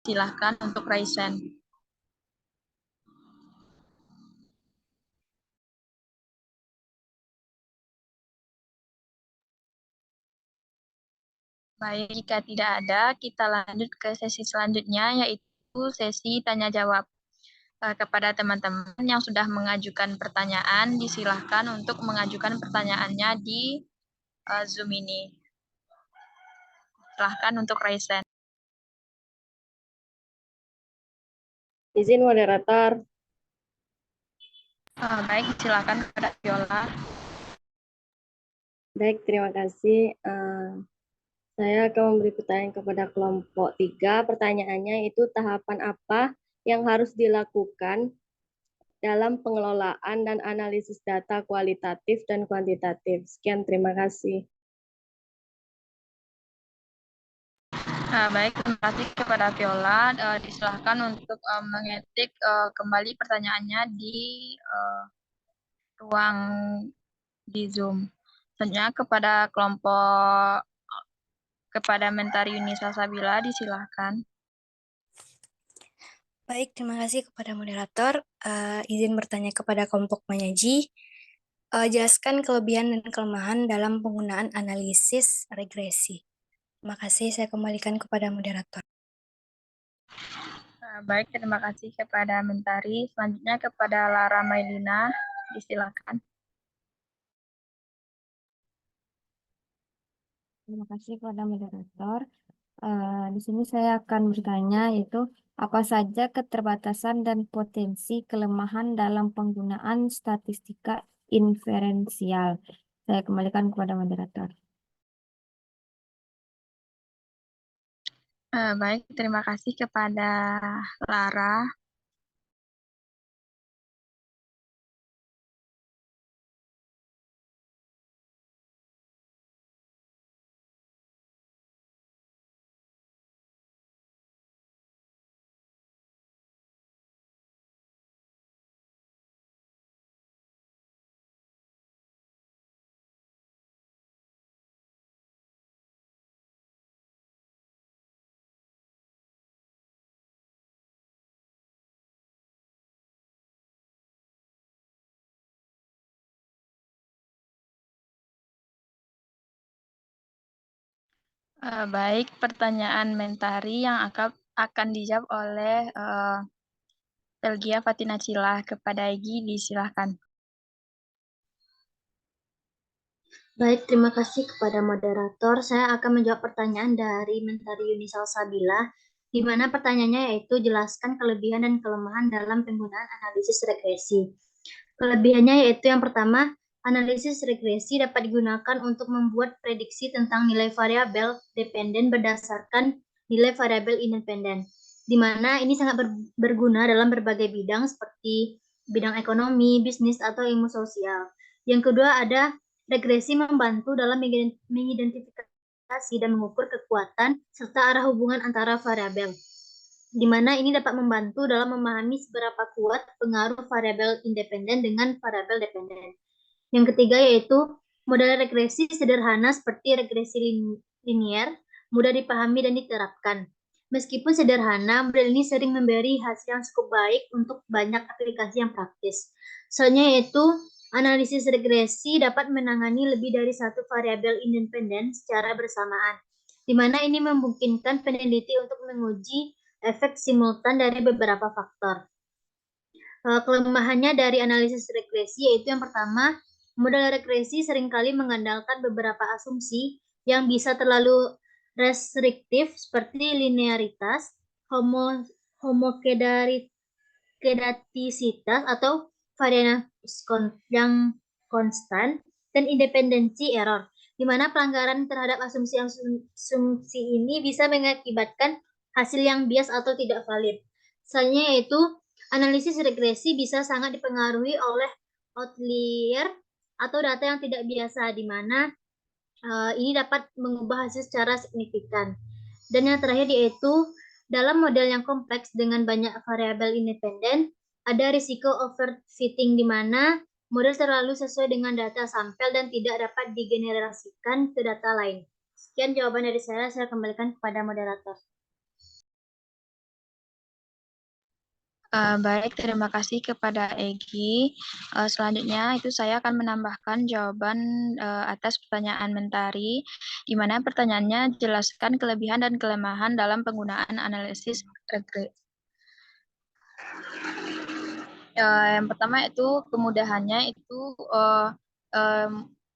Silahkan untuk Raisen. Baik, jika tidak ada, kita lanjut ke sesi selanjutnya, yaitu sesi tanya-jawab. Kepada teman-teman yang sudah mengajukan pertanyaan, disilahkan untuk mengajukan pertanyaannya di Zoom ini. Silahkan untuk Raisen. Izin moderator. Baik, silakan kepada Viola. Baik, terima kasih. Saya akan memberi pertanyaan kepada kelompok 3. Pertanyaannya itu tahapan apa yang harus dilakukan dalam pengelolaan dan analisis data kualitatif dan kuantitatif. Sekian, terima kasih. Baik, terima kasih kepada Viola. Disilahkan untuk mengetik kembali pertanyaannya di ruang di Zoom. Selanjutnya kepada Mentari Yunisa Sabila, disilahkan. Baik, terima kasih kepada moderator. Izin bertanya kepada kelompok Manyaji. Jelaskan kelebihan dan kelemahan dalam penggunaan analisis regresi. Terima kasih, saya kembalikan kepada moderator. Baik, terima kasih kepada Mentari. Selanjutnya kepada Lara Mailina, disilakan. Terima kasih kepada moderator. Di sini saya akan bertanya yaitu apa saja keterbatasan dan potensi kelemahan dalam penggunaan statistika inferensial. Saya kembalikan kepada moderator. Baik, terima kasih kepada Lara. Baik, pertanyaan Mentari yang akan dijawab oleh Belgia Fatina Cila. Kepada Egy, disilahkan. Baik, terima kasih kepada moderator. Saya akan menjawab pertanyaan dari Mentari Yunisa Sabila, di mana pertanyaannya yaitu jelaskan kelebihan dan kelemahan dalam penggunaan analisis regresi. Kelebihannya yaitu yang pertama, analisis regresi dapat digunakan untuk membuat prediksi tentang nilai variabel dependen berdasarkan nilai variabel independen, di mana ini sangat berguna dalam berbagai bidang seperti bidang ekonomi, bisnis, atau ilmu sosial. Yang kedua ada regresi membantu dalam mengidentifikasi dan mengukur kekuatan serta arah hubungan antara variabel, di mana ini dapat membantu dalam memahami seberapa kuat pengaruh variabel independen dengan variabel dependen. Yang ketiga yaitu model regresi sederhana seperti regresi linier, mudah dipahami dan diterapkan. Meskipun sederhana, model ini sering memberi hasil yang cukup baik untuk banyak aplikasi yang praktis. Soalnya yaitu analisis regresi dapat menangani lebih dari satu variabel independen secara bersamaan, di mana ini memungkinkan peneliti untuk menguji efek simultan dari beberapa faktor. Kelemahannya dari analisis regresi yaitu yang pertama, model regresi seringkali mengandalkan beberapa asumsi yang bisa terlalu restriktif seperti linearitas, homokedatisitas atau varians yang konstan, dan independensi error, di mana pelanggaran terhadap asumsi ini bisa mengakibatkan hasil yang bias atau tidak valid. Misalnya yaitu analisis regresi bisa sangat dipengaruhi oleh outlier atau data yang tidak biasa, di mana ini dapat mengubah hasil secara signifikan. Dan yang terakhir yaitu dalam model yang kompleks dengan banyak variabel independen, ada risiko overfitting di mana model terlalu sesuai dengan data sampel dan tidak dapat digenerasikan ke data lain. Sekian jawaban dari saya kembalikan kepada moderator. Baik, terima kasih kepada Egi. Selanjutnya itu saya akan menambahkan jawaban atas pertanyaan Mentari, di mana pertanyaannya jelaskan kelebihan dan kelemahan dalam penggunaan analisis regresi. Yang pertama itu kemudahannya itu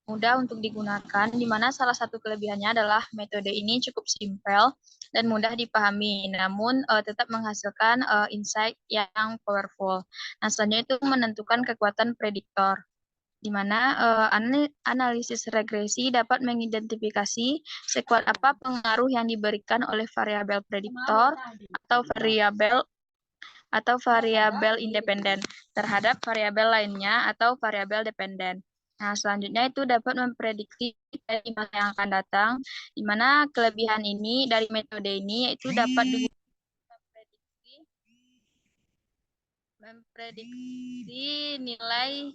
mudah untuk digunakan, di mana salah satu kelebihannya adalah metode ini cukup simpel dan mudah dipahami, namun tetap menghasilkan insight yang powerful. Nah, selanjutnya itu menentukan kekuatan prediktor, di mana analisis regresi dapat mengidentifikasi sekuat apa pengaruh yang diberikan oleh variabel prediktor atau variabel independen terhadap variabel lainnya atau variabel dependen. Nah, selanjutnya itu dapat memprediksi dari masa yang akan datang, di mana kelebihan ini dari metode ini itu dapat memprediksi nilai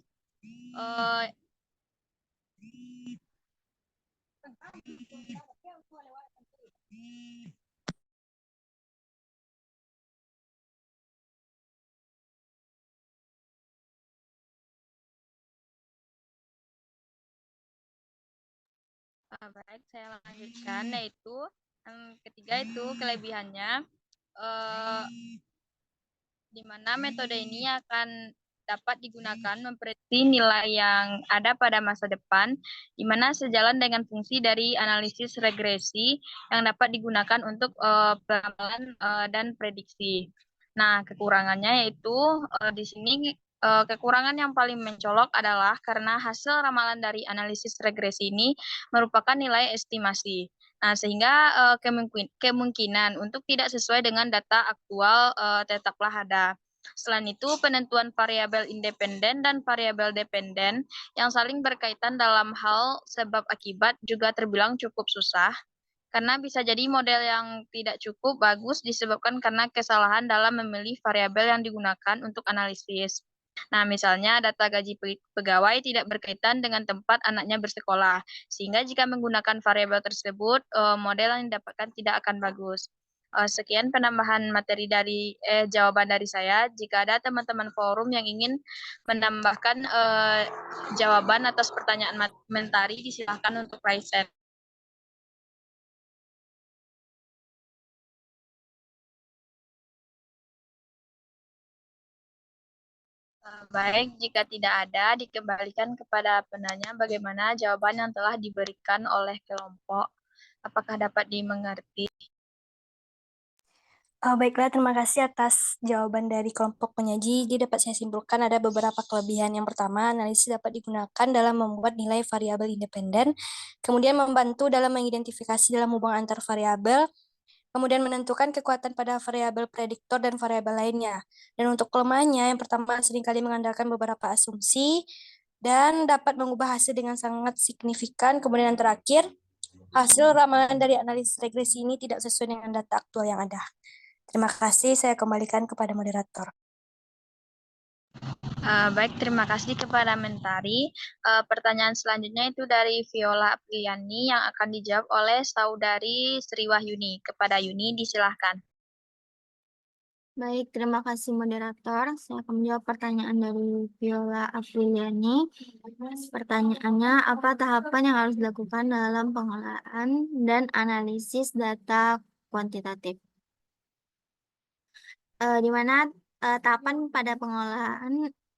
baik, saya lanjutkan, yaitu yang ketiga itu kelebihannya, di mana metode ini akan dapat digunakan memprediksi nilai yang ada pada masa depan, di mana sejalan dengan fungsi dari analisis regresi yang dapat digunakan untuk pengamatan dan prediksi. Nah, kekurangannya yaitu di sini kekurangan yang paling mencolok adalah karena hasil ramalan dari analisis regresi ini merupakan nilai estimasi. Nah, sehingga kemungkinan untuk tidak sesuai dengan data aktual tetaplah ada. Selain itu, penentuan variabel independen dan variabel dependen yang saling berkaitan dalam hal sebab akibat juga terbilang cukup susah, karena bisa jadi model yang tidak cukup bagus disebabkan karena kesalahan dalam memilih variabel yang digunakan untuk analisis. Nah, misalnya data gaji pegawai tidak berkaitan dengan tempat anaknya bersekolah, sehingga jika menggunakan variabel tersebut, model yang didapatkan tidak akan bagus. Sekian penambahan materi dari jawaban dari saya. Jika ada teman-teman forum yang ingin menambahkan jawaban atas pertanyaan Mentari, silakan untuk raise hand. Baik, jika tidak ada, dikembalikan kepada penanya bagaimana jawaban yang telah diberikan oleh kelompok. Apakah dapat dimengerti? Baiklah, terima kasih atas jawaban dari kelompok penyaji. Jadi dapat saya simpulkan ada beberapa kelebihan. Yang pertama, analisis dapat digunakan dalam membuat nilai variabel independen, kemudian membantu dalam mengidentifikasi dalam hubungan antar variabel, kemudian menentukan kekuatan pada variabel prediktor dan variabel lainnya. Dan untuk kelemahannya, yang pertama seringkali mengandalkan beberapa asumsi dan dapat mengubah hasil dengan sangat signifikan. Kemudian yang terakhir, hasil ramalan dari analisis regresi ini tidak sesuai dengan data aktual yang ada. Terima kasih, saya kembalikan kepada moderator. Baik, terima kasih kepada Mentari. Pertanyaan selanjutnya itu dari Viola Apriliani yang akan dijawab oleh saudari Sri Wahyuni. Kepada Yuni, disilahkan. Baik, terima kasih moderator. Saya akan menjawab pertanyaan dari Viola Apriliani. Pertanyaannya, apa tahapan yang harus dilakukan dalam pengolahan dan analisis data kuantitatif? Di mana tahapan pada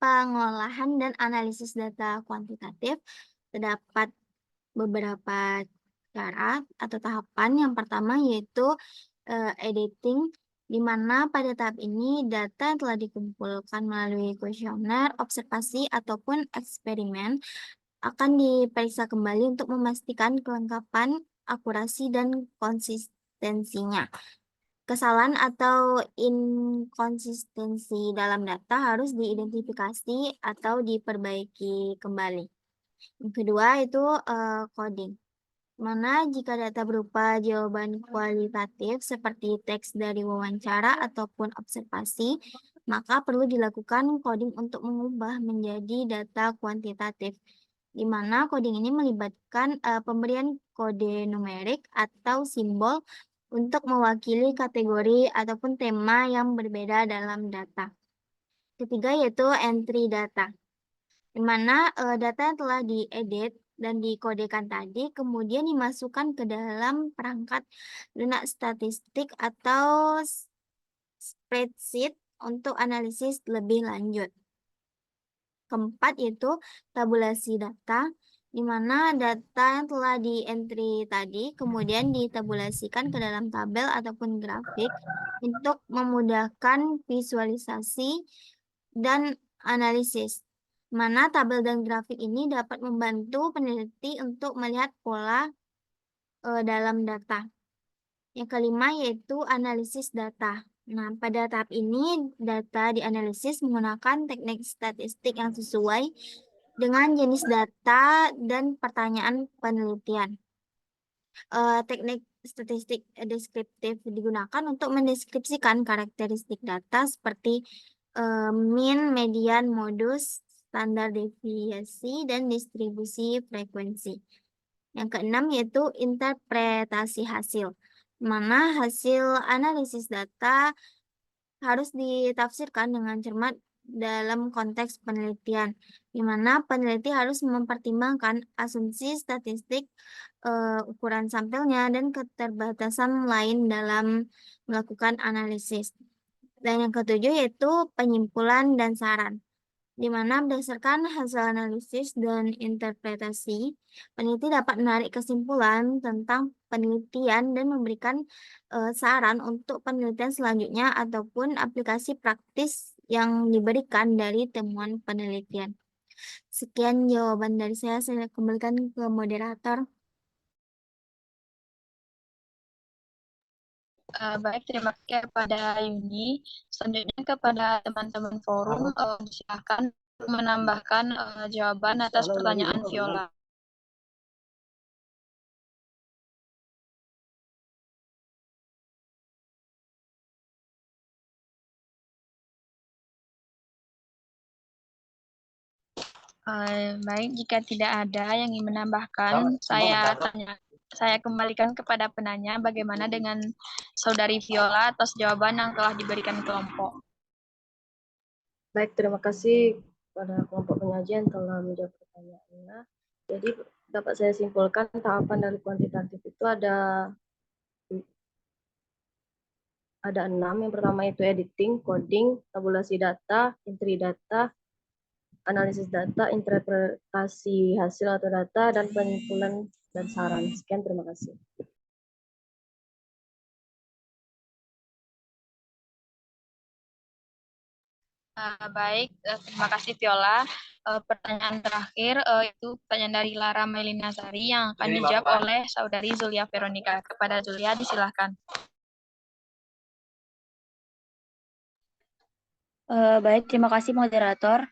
pengolahan dan analisis data kuantitatif terdapat beberapa cara atau tahapan. Yang pertama yaitu editing, di mana pada tahap ini data yang telah dikumpulkan melalui kuesioner, observasi, ataupun eksperimen akan diperiksa kembali untuk memastikan kelengkapan, akurasi, dan konsistensinya. Kesalahan atau inkonsistensi dalam data harus diidentifikasi atau diperbaiki kembali. Yang kedua itu coding, mana jika data berupa jawaban kualitatif seperti teks dari wawancara ataupun observasi, maka perlu dilakukan coding untuk mengubah menjadi data kuantitatif, di mana coding ini melibatkan pemberian kode numerik atau simbol untuk mewakili kategori ataupun tema yang berbeda dalam data. ketiga yaitu entry data, di mana data yang telah diedit dan dikodekan tadi kemudian dimasukkan ke dalam perangkat lunak statistik atau spreadsheet untuk analisis lebih lanjut. Keempat yaitu tabulasi data, di mana data yang telah di-entry tadi kemudian ditabulasikan ke dalam tabel ataupun grafik untuk memudahkan visualisasi dan analisis. Mana tabel dan grafik ini dapat membantu peneliti untuk melihat pola dalam data. Yang kelima yaitu analisis data. Nah, pada tahap ini data dianalisis menggunakan teknik statistik yang sesuai dengan jenis data dan pertanyaan penelitian. Teknik statistik deskriptif digunakan untuk mendeskripsikan karakteristik data seperti mean, median, modus, standar deviasi, dan distribusi frekuensi. Yang keenam yaitu interpretasi hasil, mana hasil analisis data harus ditafsirkan dengan cermat dalam konteks penelitian, di mana peneliti harus mempertimbangkan asumsi statistik, ukuran sampelnya, dan keterbatasan lain dalam melakukan analisis. Dan yang ketujuh yaitu penyimpulan dan saran, di mana berdasarkan hasil analisis dan interpretasi, peneliti dapat menarik kesimpulan tentang penelitian dan memberikan saran untuk penelitian selanjutnya ataupun aplikasi praktis yang diberikan dari temuan penelitian. Sekian jawaban dari saya kembalikan ke moderator. Baik, terima kasih kepada Yuni. Selanjutnya kepada teman-teman forum, silakan menambahkan jawaban atas pertanyaan Viola. Baik, jika tidak ada yang ingin menambahkan, saya kembalikan kepada penanya bagaimana dengan Saudari Viola atas jawaban yang telah diberikan kelompok. Baik, terima kasih pada kelompok penyaji yang telah menjawab pertanyaannya. Jadi dapat saya simpulkan tahapan dari kuantitatif itu ada 6. Yang pertama itu editing, coding, tabulasi data, entry data, analisis data, interpretasi hasil atau data, dan penyimpulan dan saran. Sekian, terima kasih. Baik, terima kasih Viola. Pertanyaan terakhir itu pertanyaan dari Lara Melina Sari yang akan dijawab oleh Saudari Zulia Veronica. Kepada Zulia, disilahkan. Baik, terima kasih moderator.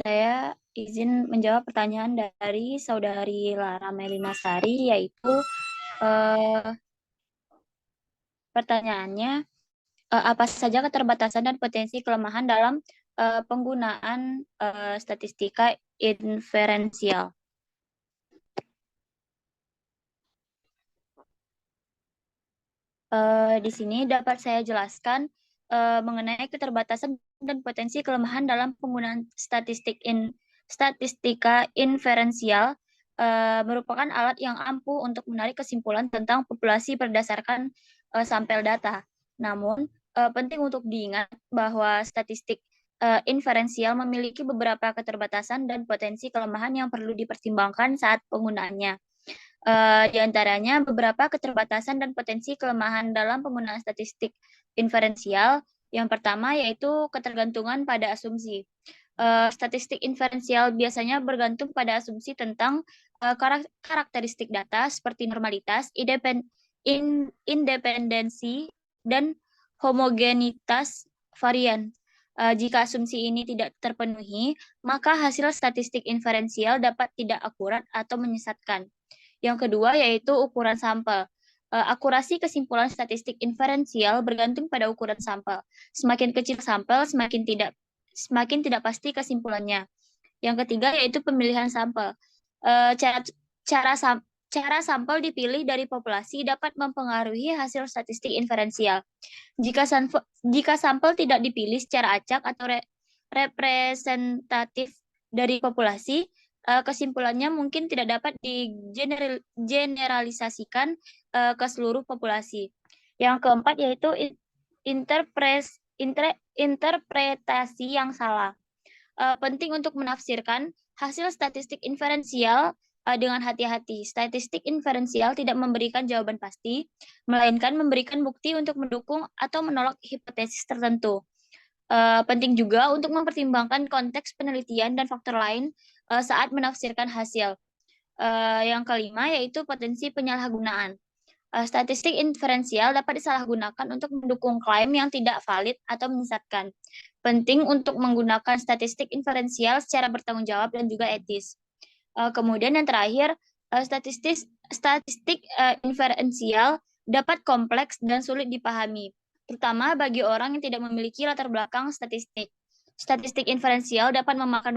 Saya izin menjawab pertanyaan dari Saudari Lara Melina Sari, yaitu pertanyaannya, apa saja keterbatasan dan potensi kelemahan dalam penggunaan statistika inferensial? Di sini dapat saya jelaskan mengenai keterbatasan dan potensi kelemahan dalam penggunaan statistika inferensial merupakan alat yang ampuh untuk menarik kesimpulan tentang populasi berdasarkan sampel data. Namun, penting untuk diingat bahwa statistik inferensial memiliki beberapa keterbatasan dan potensi kelemahan yang perlu dipertimbangkan saat penggunaannya. Di antaranya beberapa keterbatasan dan potensi kelemahan dalam penggunaan statistik inferensial. Yang pertama yaitu ketergantungan pada asumsi. Statistik inferensial biasanya bergantung pada asumsi tentang karakteristik data seperti normalitas, independensi, dan homogenitas varian. Jika asumsi ini tidak terpenuhi, maka hasil statistik inferensial dapat tidak akurat atau menyesatkan. Yang kedua yaitu ukuran sampel. Akurasi kesimpulan statistik inferensial bergantung pada ukuran sampel. Semakin kecil sampel, semakin tidak pasti kesimpulannya. Yang ketiga yaitu pemilihan sampel. Cara sampel dipilih dari populasi dapat mempengaruhi hasil statistik inferensial. Jika sampel tidak dipilih secara acak representatif dari populasi, kesimpulannya mungkin tidak dapat digeneralisasikan ke seluruh populasi. Yang keempat yaitu interpretasi yang salah. Penting untuk menafsirkan hasil statistik inferensial dengan hati-hati. Statistik inferensial tidak memberikan jawaban pasti, melainkan memberikan bukti untuk mendukung atau menolak hipotesis tertentu. Penting juga untuk mempertimbangkan konteks penelitian dan faktor lain saat menafsirkan hasil. Yang kelima yaitu potensi penyalahgunaan. Statistik inferensial dapat disalahgunakan untuk mendukung klaim yang tidak valid atau menyesatkan. Penting untuk menggunakan statistik inferensial secara bertanggung jawab dan juga etis. Kemudian yang terakhir, statistik inferensial dapat kompleks dan sulit dipahami, terutama bagi orang yang tidak memiliki latar belakang statistik. Statistik inferensial dapat memakan